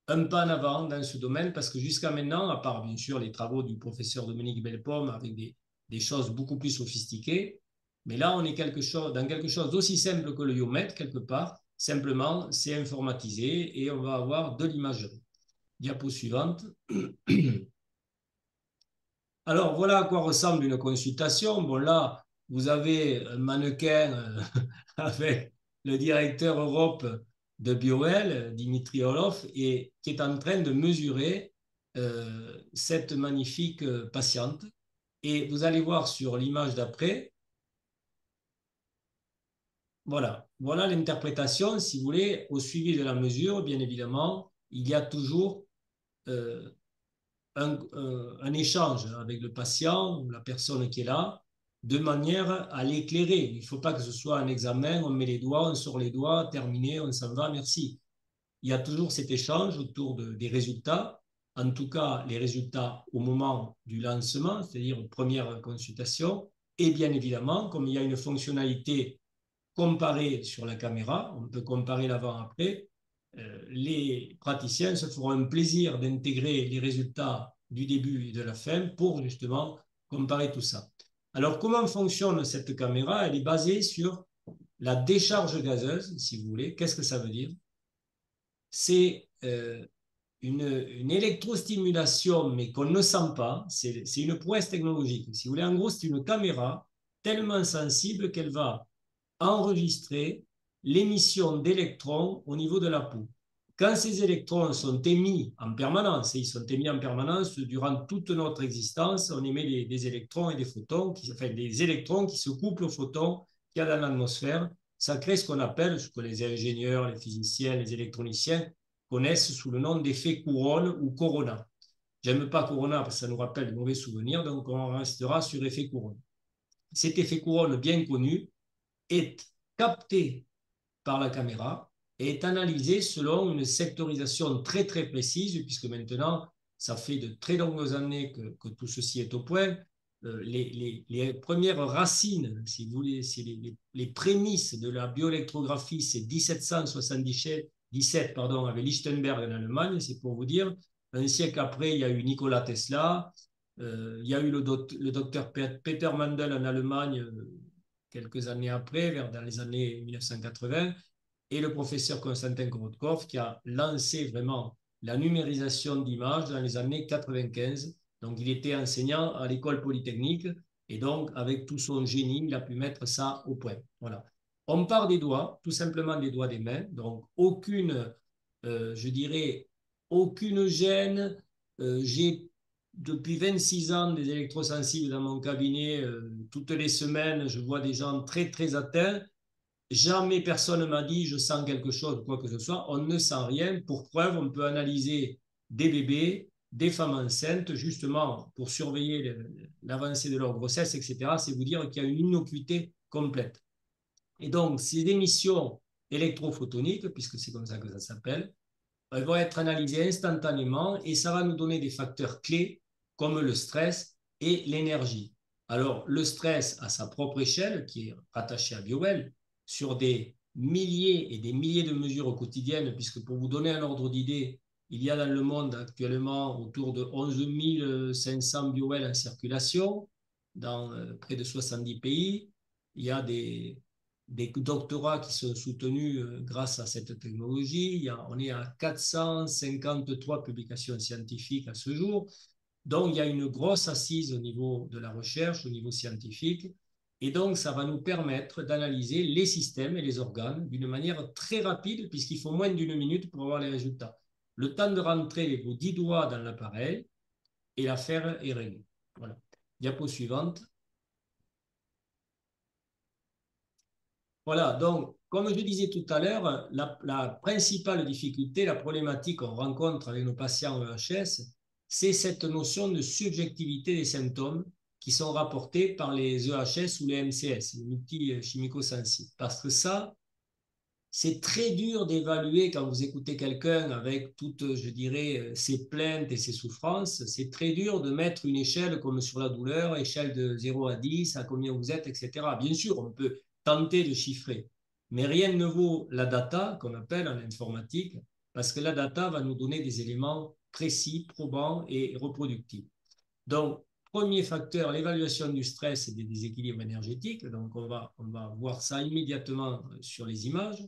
un pas en avant dans ce domaine parce que jusqu'à maintenant, à part bien sûr les travaux du professeur Dominique Bellepomme avec des choses beaucoup plus sophistiquées, mais là, on est dans quelque chose d'aussi simple que le IOMET, quelque part. Simplement, c'est informatisé et on va avoir de l'imagerie. Diapo suivante. Alors, voilà à quoi ressemble une consultation. Bon, là, vous avez un mannequin avec le directeur Europe de BioWell, Dimitri Orlov, et qui est en train de mesurer cette magnifique patiente. Et vous allez voir sur l'image d'après, voilà l'interprétation, si vous voulez, au suivi de la mesure, bien évidemment, il y a toujours un échange avec le patient ou la personne qui est là, de manière à l'éclairer. Il ne faut pas que ce soit un examen, on met les doigts, on sort les doigts, terminé, on s'en va, merci. Il y a toujours cet échange autour des résultats, en tout cas les résultats au moment du lancement, c'est-à-dire première consultation, et bien évidemment, comme il y a une fonctionnalité comparée sur la caméra, on peut comparer l'avant-après, les praticiens se feront un plaisir d'intégrer les résultats du début et de la fin pour justement comparer tout ça. Alors, comment fonctionne cette caméra? Elle est basée sur la décharge gazeuse, si vous voulez. Qu'est-ce que ça veut dire? C'est une électrostimulation, mais qu'on ne sent pas. C'est une prouesse technologique. Si vous voulez, en gros, c'est une caméra tellement sensible qu'elle va enregistrer l'émission d'électrons au niveau de la peau. Quand ces électrons sont émis en permanence, et ils sont émis en permanence durant toute notre existence, on émet des électrons et des photons, des électrons qui se couplent aux photons qu'il y a dans l'atmosphère. Ça crée ce qu'on appelle, ce que les ingénieurs, les physiciens, les électroniciens connaissent sous le nom d'effet couronne ou corona. J'aime pas corona parce que ça nous rappelle de mauvais souvenirs, donc on restera sur effet couronne. Cet effet couronne bien connu est capté par la caméra et est analysé selon une sectorisation très très précise, puisque maintenant, ça fait de très longues années que tout ceci est au point. Les premières racines, si vous voulez, c'est les prémices de la bioélectrographie, c'est 1777, avec Lichtenberg en Allemagne, c'est pour vous dire. Un siècle après, il y a eu Nikola Tesla, il y a eu le docteur Peter Mandel en Allemagne, quelques années après, dans les années 1980, et le professeur Konstantin Korotkov qui a lancé vraiment la numérisation d'images dans les années 95. Donc, il était enseignant à l'école polytechnique et donc, avec tout son génie, il a pu mettre ça au point. Voilà. On part des doigts, tout simplement des doigts des mains. Donc, aucune, je dirais, aucune gêne. J'ai depuis 26 ans des électrosensibles dans mon cabinet. Toutes les semaines, je vois des gens très, très atteints. Jamais personne ne m'a dit je sens quelque chose, quoi que ce soit. On ne sent rien. Pour preuve, on peut analyser des bébés, des femmes enceintes, justement pour surveiller l'avancée de leur grossesse, etc. C'est vous dire qu'il y a une innocuité complète. Et donc, ces émissions électrophotoniques, puisque c'est comme ça que ça s'appelle, elles vont être analysées instantanément et ça va nous donner des facteurs clés comme le stress et l'énergie. Alors, le stress à sa propre échelle, qui est rattaché à BioWell, sur des milliers et des milliers de mesures quotidiennes, puisque pour vous donner un ordre d'idée, il y a dans le monde actuellement autour de 11 500 BioWell en circulation dans près de 70 pays. Il y a des doctorats qui sont soutenus grâce à cette technologie. On est à 453 publications scientifiques à ce jour. Donc, il y a une grosse assise au niveau de la recherche, au niveau scientifique. Et donc, ça va nous permettre d'analyser les systèmes et les organes d'une manière très rapide, puisqu'il faut moins d'une minute pour avoir les résultats. Le temps de rentrer vos 10 doigts dans l'appareil et l'affaire est réglée. Voilà. Diapo suivante. Voilà, donc, comme je disais tout à l'heure, la principale difficulté, la problématique qu'on rencontre avec nos patients EHS, c'est cette notion de subjectivité des symptômes qui sont rapportés par les EHS ou les MCS, les multi-chimico-sensibles. Parce que ça, c'est très dur d'évaluer quand vous écoutez quelqu'un avec toutes, je dirais, ses plaintes et ses souffrances. C'est très dur de mettre une échelle comme sur la douleur, échelle de 0 à 10, à combien vous êtes, etc. Bien sûr, on peut tenter de chiffrer, mais rien ne vaut la data, qu'on appelle en informatique, parce que la data va nous donner des éléments précis, probants et reproductibles. Donc, premier facteur, l'évaluation du stress et des déséquilibres énergétiques. Donc, on va voir ça immédiatement sur les images.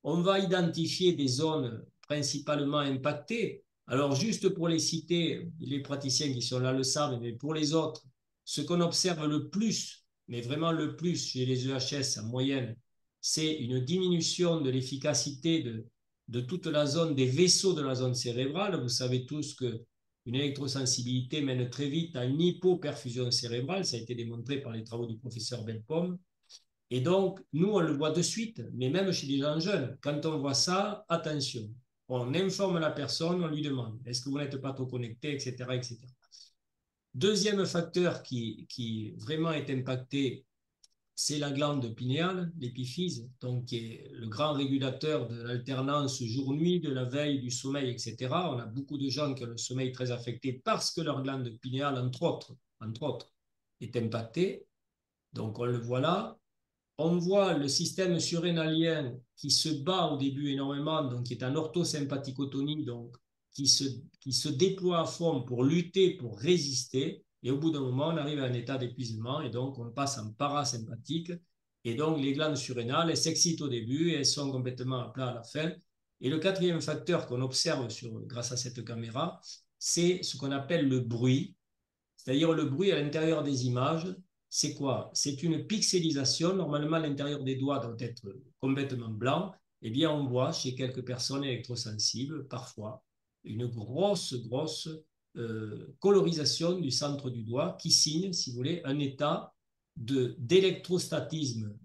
On va identifier des zones principalement impactées. Alors, juste pour les citer, les praticiens qui sont là le savent, mais pour les autres, ce qu'on observe le plus, mais vraiment le plus chez les EHS en moyenne, c'est une diminution de l'efficacité de toute la zone, des vaisseaux de la zone cérébrale. Vous savez tous que une électrosensibilité mène très vite à une hypoperfusion cérébrale. Ça a été démontré par les travaux du professeur Belpomme. Et donc, nous, on le voit de suite, mais même chez les gens jeunes, quand on voit ça, attention. On informe la personne, on lui demande, est-ce que vous n'êtes pas trop connecté, etc., etc. Deuxième facteur qui vraiment est impacté, c'est la glande pinéale, l'épiphyse, donc qui est le grand régulateur de l'alternance jour-nuit, de la veille, du sommeil, etc. On a beaucoup de gens qui ont le sommeil très affecté parce que leur glande pinéale, entre autres, est impactée. Donc on le voit là. On voit le système surrénalien qui se bat au début énormément, donc qui est en orthosympathicotonie, donc qui se déploie à fond pour lutter, pour résister. Et au bout d'un moment, on arrive à un état d'épuisement et donc on passe en parasympathique. Et donc les glandes surrénales, elles s'excitent au début et elles sont complètement à plat à la fin. Et le quatrième facteur qu'on observe grâce à cette caméra, c'est ce qu'on appelle le bruit, c'est-à-dire le bruit à l'intérieur des images. C'est quoi? C'est une pixelisation. Normalement, l'intérieur des doigts doit être complètement blanc. Eh bien, on voit chez quelques personnes électrosensibles, parfois, une grosse colorisation du centre du doigt qui signe, si vous voulez, un état d'électrostatisme,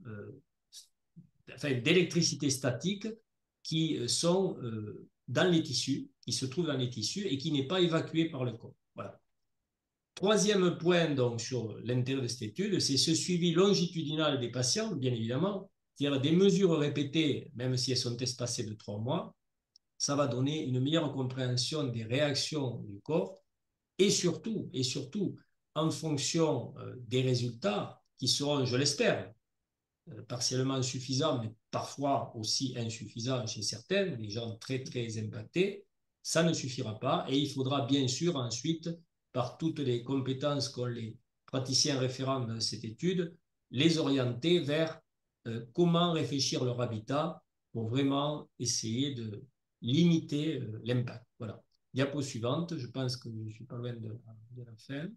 enfin d'électricité statique qui sont dans les tissus, qui se trouvent dans les tissus et qui n'est pas évacué par le corps. Voilà. Troisième point donc, sur l'intérêt de cette étude, c'est ce suivi longitudinal des patients, bien évidemment, c'est-à-dire des mesures répétées, même si elles sont espacées de 3 mois, ça va donner une meilleure compréhension des réactions du corps et surtout en fonction des résultats qui seront, je l'espère, partiellement suffisants, mais parfois aussi insuffisants chez certains, des gens très, très impactés, ça ne suffira pas et il faudra bien sûr ensuite, par toutes les compétences qu'ont les praticiens référents dans cette étude, les orienter vers comment réfléchir leur habitat pour vraiment essayer de limiter l'impact. Voilà. Diapo suivante, je pense que je ne suis pas loin de la fin.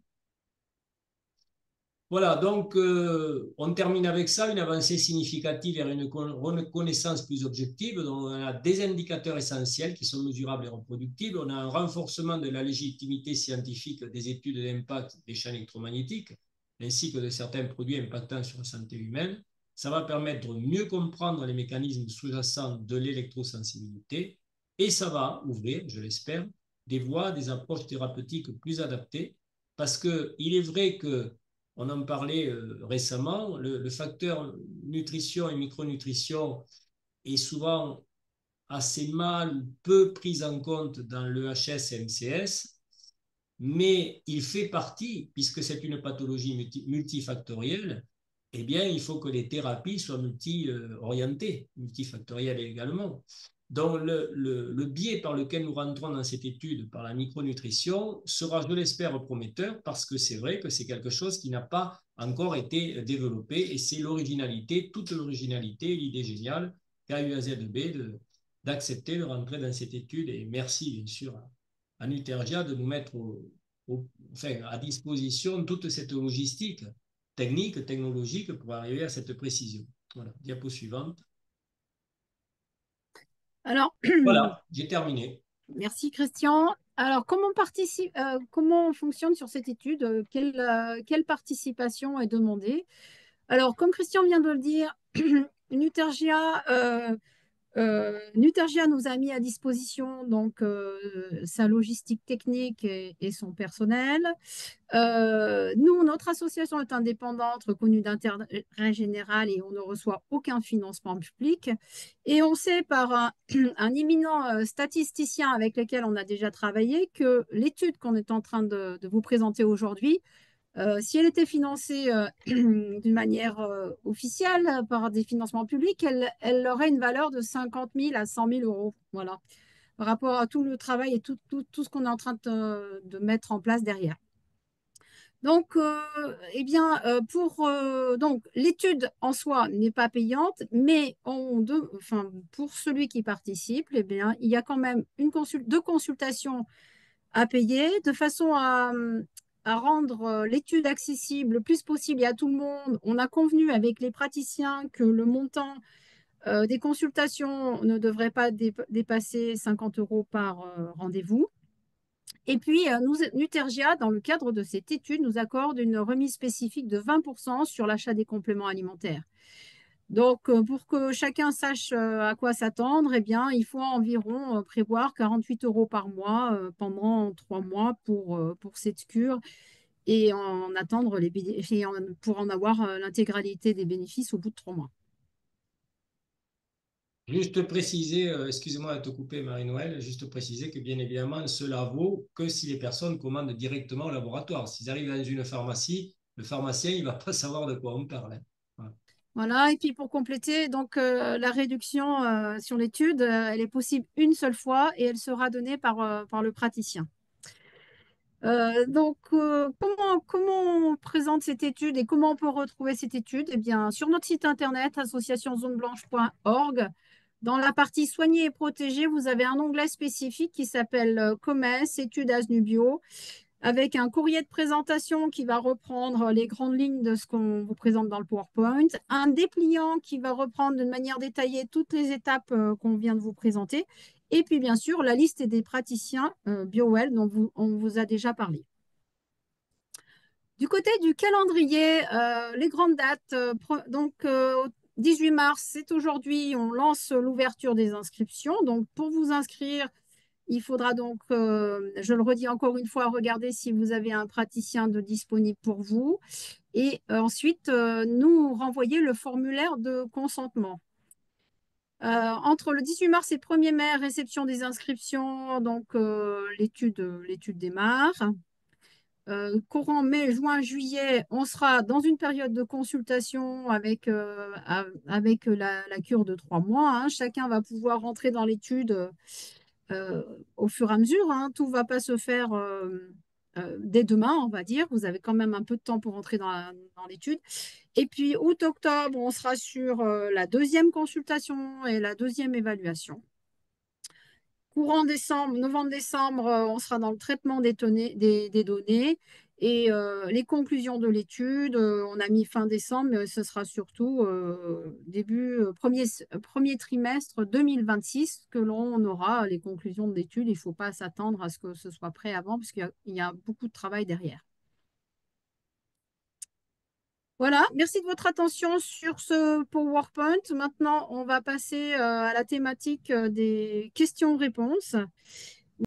Voilà, donc on termine avec ça, une avancée significative vers une reconnaissance plus objective. Donc on a des indicateurs essentiels qui sont mesurables et reproductibles. On a un renforcement de la légitimité scientifique des études d'impact des champs électromagnétiques, ainsi que de certains produits impactant sur la santé humaine. Ça va permettre de mieux comprendre les mécanismes sous-jacents de l'électrosensibilité et ça va ouvrir, je l'espère, des voies, des approches thérapeutiques plus adaptées parce qu'il est vrai que on en parlait récemment, le facteur nutrition et micronutrition est souvent assez mal ou peu pris en compte dans l'EHS et MCS, mais il fait partie, puisque c'est une pathologie multifactorielle, eh bien, il faut que les thérapies soient multi-orientées, multifactorielles également. Donc, le biais par lequel nous rentrons dans cette étude par la micronutrition sera, je l'espère, prometteur parce que c'est vrai que c'est quelque chose qui n'a pas encore été développé et c'est l'originalité, toute l'originalité, l'idée géniale qu'a eu AZB d'accepter de rentrer dans cette étude et merci bien sûr à Nutergia de nous mettre enfin, à disposition toute cette logistique technique, technologique pour arriver à cette précision. Voilà, diapo suivante. Alors, Voilà, j'ai terminé. merci Christian. Alors, comment on fonctionne sur cette étude? Quelle participation est demandée? Alors, comme Christian vient de le dire, Nutergia, Nutergia nous a mis à disposition donc sa logistique technique et son personnel. Nous, notre association est indépendante, reconnue d'intérêt général et on ne reçoit aucun financement public. Et on sait par un éminent statisticien avec lequel on a déjà travaillé que l'étude qu'on est en train de vous présenter aujourd'hui, si elle était financée d'une manière officielle par des financements publics, elle aurait une valeur de 50 000 à 100 000 euros. Voilà, par rapport à tout le travail et tout ce qu'on est en train de mettre en place derrière. Donc, eh bien, donc l'étude en soi n'est pas payante, mais enfin, pour celui qui participe, eh bien, il y a quand même deux consultations à payer de façon à rendre l'étude accessible le plus possible et à tout le monde. On a convenu avec les praticiens que le montant des consultations ne devrait pas dépasser 50 euros par rendez-vous. Et puis, Nutergia, dans le cadre de cette étude, nous accorde une remise spécifique de 20% sur l'achat des compléments alimentaires. Donc, pour que chacun sache à quoi s'attendre, eh bien, il faut environ prévoir 48 euros par mois pendant 3 mois pour cette cure et en attendre pour en avoir l'intégralité des bénéfices au bout de 3 mois. Juste préciser, excusez-moi de te couper Marie-Noël, juste préciser que bien évidemment, cela vaut que si les personnes commandent directement au laboratoire. S'ils arrivent dans une pharmacie, le pharmacien, il ne va pas savoir de quoi on parle. Voilà. Voilà, et puis pour compléter, donc la réduction sur l'étude, elle est possible une seule fois et elle sera donnée par le praticien. Donc, comment on présente cette étude et comment on peut retrouver cette étude? Eh bien, sur notre site internet associationsoneblanche.org, dans la partie soigner et protéger, vous avez un onglet spécifique qui s'appelle COMES, études ASNUBio, avec un courrier de présentation qui va reprendre les grandes lignes de ce qu'on vous présente dans le PowerPoint, un dépliant qui va reprendre de manière détaillée toutes les étapes qu'on vient de vous présenter, et puis bien sûr la liste des praticiens BioWell dont on vous a déjà parlé. Du côté du calendrier, les grandes dates, donc 18 mars, c'est aujourd'hui, on lance l'ouverture des inscriptions. Donc pour vous inscrire, il faudra donc, je le redis encore une fois, regarder si vous avez un praticien disponible pour vous. Et ensuite, nous renvoyer le formulaire de consentement. Entre le 18 mars et le 1er mai, réception des inscriptions, donc l'étude démarre. Courant mai, juin, juillet, on sera dans une période de consultation avec la cure de 3 mois. Hein. Chacun va pouvoir rentrer dans l'étude au fur et à mesure. Hein. Tout ne va pas se faire dès demain, on va dire. Vous avez quand même un peu de temps pour rentrer dans l'étude. Et puis, août-octobre, on sera sur la deuxième consultation et la deuxième évaluation. Courant décembre, novembre-décembre, on sera dans le traitement des données et les conclusions de l'étude. On a mis fin décembre, mais ce sera surtout premier trimestre 2026 que l'on aura les conclusions de l'étude. Il ne faut pas s'attendre à ce que ce soit prêt avant parce qu'il y a beaucoup de travail derrière. Voilà, merci de votre attention sur ce PowerPoint. Maintenant, on va passer à la thématique des questions-réponses.